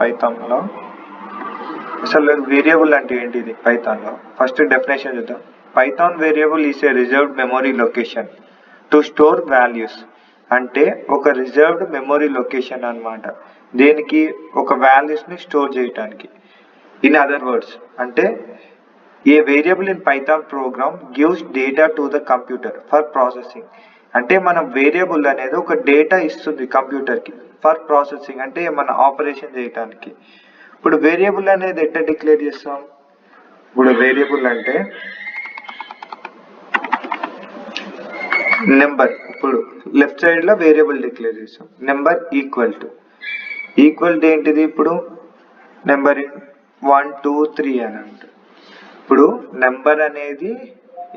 పైథాన్లో అసలు వేరియబుల్ అంటే ఏంటిది పైథాన్లో? ఫస్ట్ డెఫినేషన్ చూద్దాం. Python variable is a reserved memory location to store values. అంటే ఒక రిజర్వ్డ్ మెమరీ లొకేషన్ అన్నమాట, దేనికి? ఒక వాల్యూస్ని స్టోర్ చేయడానికి. ఇన్ అదర్ వర్డ్స్ అంటే a variable in Python program gives data to the computer for processing. అంటే మనం వేరియబుల్ అనేది ఒక డేటా ఇస్తుంది కంప్యూటర్కి ఫర్ ప్రాసెసింగ్, అంటే మన ఆపరేషన్ చేయడానికి. ఇప్పుడు వేరియబుల్ అనేది ఎట్లా డిక్లేర్ చేస్తాం? ఇప్పుడు వేరియబుల్ అంటే నెంబర్. ఇప్పుడు లెఫ్ట్ సైడ్ లో వేరియబుల్ డిక్లేర్ చేస్తాం. నెంబర్ ఈక్వల్ టు ఏంటిది? ఇప్పుడు నెంబర్ 1 2 3 అని అంట. ఇప్పుడు నెంబర్ అనేది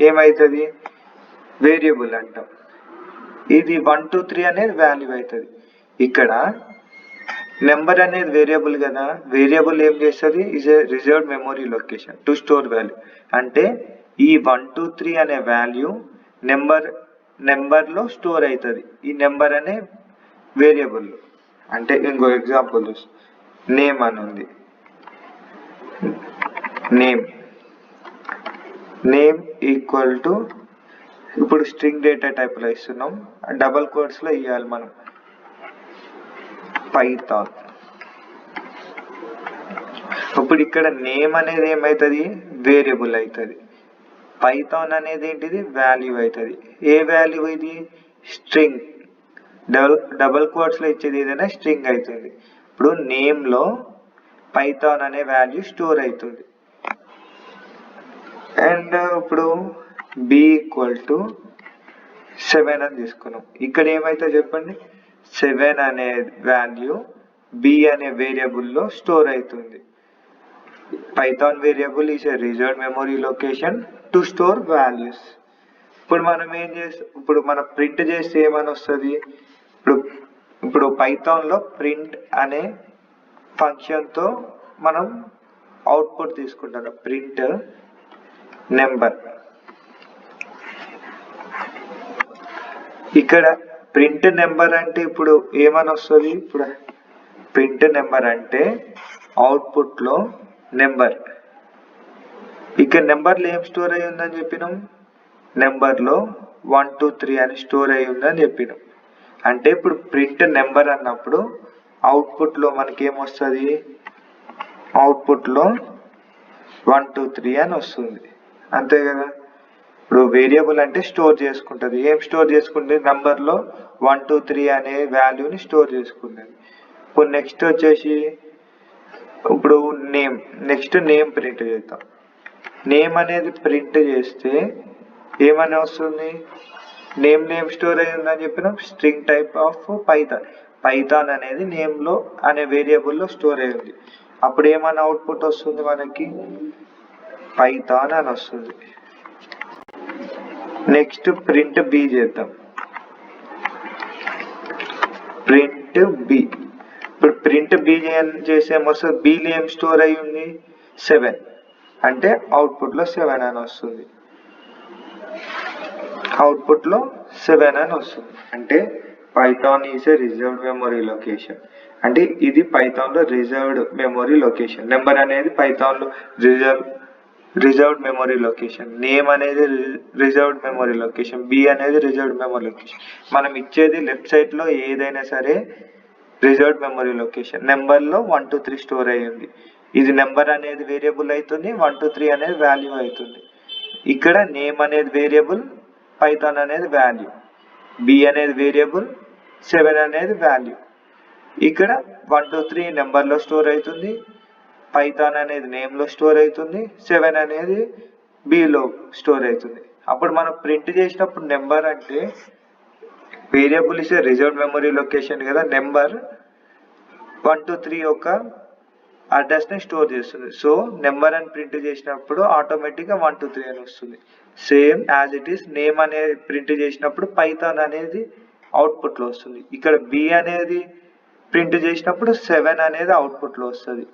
ఏమవుతుంది? వేరియబుల్ అంటాం. ఇది 1 2 3 అనేది వాల్యూ అవుతుంది. ఇక్కడ నెంబర్ అనేది వేరియబుల్ కదా, వేరియబుల్ ఏం చేస్తుంది? Is a reserved memory location to store value. అంటే ఈ 1 2 3 అనే వాల్యూ నెంబర్లో స్టోర్ అవుతుంది. ఈ నెంబర్ అనే వేరియబుల్. అంటే ఇంకో ఎగ్జాంపుల్ నేమ్ అని ఉంది. నేమ్ ఈక్వల్ టు, ఇప్పుడు స్ట్రింగ్ డేటా టైప్లో ఇస్తున్నాం, డబల్ కోట్స్లో ఇవ్వాలి మనం, పైథాన్. ఇప్పుడు ఇక్కడ నేమ్ అనేది ఏమవుతుంది? వేరియబుల్ అవుతుంది. పైథాన్ అనేది ఏంటిది? వాల్యూ అవుతుంది. ఏ వాల్యూ ఇది? స్ట్రింగ్. డబల్ కోట్స్లో ఇచ్చేది ఏదైనా స్ట్రింగ్ అవుతుంది. ఇప్పుడు నేమ్లో పైథాన్ అనే వాల్యూ స్టోర్ అవుతుంది. అండ్ ఇప్పుడు బి ఈక్వల్ టు 7 అని తీసుకున్నాం. ఇక్కడ ఏమైతుంది చెప్పండి? 7 అనే వాల్యూ బి అనే వేరియబుల్లో స్టోర్ అవుతుంది. Python variable is a reserved memory location to store values. ఇప్పుడు మనం ఏం చేస్తాం? ఇప్పుడు మనం ప్రింట్ చేస్తే ఏమని వస్తుంది? ఇప్పుడు పైథాన్లో ప్రింట్ అనే ఫంక్షన్తో మనం అవుట్పుట్ తీసుకుంటాం. Print number. ఇక్కడ ప్రింట్ నెంబర్ అంటే ఇప్పుడు ఏమని వస్తుంది? ఇప్పుడు ప్రింట్ నెంబర్ అంటే అవుట్పుట్లో నెంబర్. ఇక్కడ నెంబర్లో ఏం స్టోర్ అయి ఉందని చెప్పినాం? నెంబర్లో 1 2 3 అని స్టోర్ అయి ఉందని చెప్పినాం. అంటే ఇప్పుడు ప్రింట్ నెంబర్ అన్నప్పుడు అవుట్పుట్లో మనకేమొస్తుంది? అవుట్పుట్లో 1 2 3 అని వస్తుంది, అంతే కదా. ఇప్పుడు వేరియబుల్ అంటే స్టోర్ చేసుకుంటుంది. ఏం స్టోర్ చేసుకుంటుంది? నెంబర్లో 1 2 3 అనే వాల్యూని స్టోర్ చేసుకుంటుంది. ఇప్పుడు నెక్స్ట్ వచ్చేసి ఇప్పుడు నేమ్ ప్రింట్ చేద్దాం. నేమ్ అనేది ప్రింట్ చేస్తే ఏమని వస్తుంది? నేమ్ స్టోర్ అయి ఉందని చెప్పినాం, స్ట్రింగ్ టైప్ ఆఫ్ పైథాన్ అనేది నేమ్లో అనే వేరియబుల్లో స్టోర్ అయి ఉంది. అప్పుడు ఏమైనా అవుట్పుట్ వస్తుంది మనకి? పైథాన్ అని వస్తుంది. నెక్స్ట్ ప్రింట్ బి చేద్దాం. Print B. ఇప్పుడు ప్రింట్ బి చేసి ఏమొస్తుంది? బిలో ఏం స్టోర్ అయి ఉంది? 7. అంటే అవుట్పుట్లో 7 అని వస్తుంది. అవుట్పుట్లో 7 అని వస్తుంది. అంటే Python is a reserved memory location. అంటే ఇది పైథాన్లో రిజర్వ్డ్ మెమరీ లొకేషన్. నెంబర్ అనేది పైథాన్లో రిజర్వ్డ్ మెమరీ లొకేషన్. నేమ్ అనేది రిజర్వ్డ్ మెమరీ లొకేషన్. బి అనేది రిజర్వ్డ్ మెమరీ లొకేషన్. మనం ఇచ్చేది లెఫ్ట్ సైడ్లో ఏదైనా సరే రిజర్వ్డ్ మెమరీ లొకేషన్. నెంబర్లో 1 2 3 స్టోర్ అయ్యింది. ఇది నెంబర్ అనేది వేరియబుల్ అవుతుంది, 1 2 3 అనేది వాల్యూ అవుతుంది. ఇక్కడ నేమ్ అనేది వేరియబుల్, పైథాన్ అనేది వాల్యూ, బి అనేది వేరియబుల్, 7 అనేది వాల్యూ. ఇక్కడ 1 2 3 నెంబర్లో స్టోర్ అవుతుంది, పైథాన్ అనేది నేమ్లో స్టోర్ అవుతుంది, 7 అనేది బిలో స్టోర్ అవుతుంది. అప్పుడు మనం ప్రింట్ చేసినప్పుడు నెంబర్ అంటే variable is reserved memory location కదా, నెంబర్ 1 2 3 యొక్క అడ్రస్ని స్టోర్ చేస్తుంది. సో నెంబర్ అని ప్రింట్ చేసినప్పుడు ఆటోమేటిక్గా 1 2 3 అని వస్తుంది. Same as it is name అనేది ప్రింట్ చేసినప్పుడు పైథాన్ అనేది అవుట్పుట్లో వస్తుంది. ఇక్కడ బి అనేది ప్రింట్ చేసినప్పుడు 7 అనేది అవుట్పుట్లో వస్తుంది.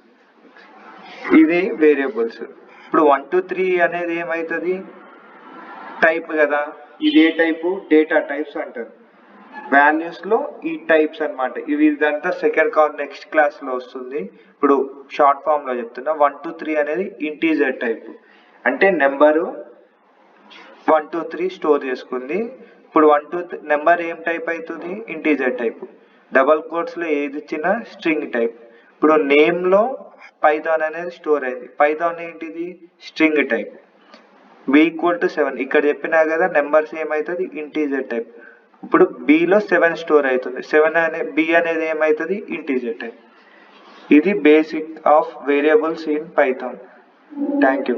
ఇది వేరియబుల్స్. ఇప్పుడు 1 2 3 అనేది ఏమవుతుంది? టైప్ కదా. ఇది ఏ టైపు? డేటా టైప్స్ అంటారు. వాల్యూస్లో ఈ టైప్స్ అన్నమాట. ఇదంతా సెకండ్ నెక్స్ట్ క్లాస్లో వస్తుంది. ఇప్పుడు షార్ట్ ఫామ్లో చెప్తున్నా. 1 to 3 అనేది ఇంటీజర్ టైప్, అంటే నెంబరు 1 to 3 స్టోర్ చేసుకుంది. ఇప్పుడు నెంబర్ ఏం టైప్ అవుతుంది? Integer type. డబల్ కోట్స్లో ఏది ఇచ్చినా స్ట్రింగ్ టైప్. ఇప్పుడు నేమ్లో పైథాన్ అనేది స్టోర్ అయింది. పైథాన్ ఏంటిది? String type. b=7 ఇక్కడ చెప్పినా కదా, నెంబర్స్ ఏమవుతుంది? Integer type. ఇప్పుడు బిలో 7 స్టోర్ అవుతుంది. బి అనేది ఏమవుతుంది? Integer type. ఇది basic of variables in Python. Thank you.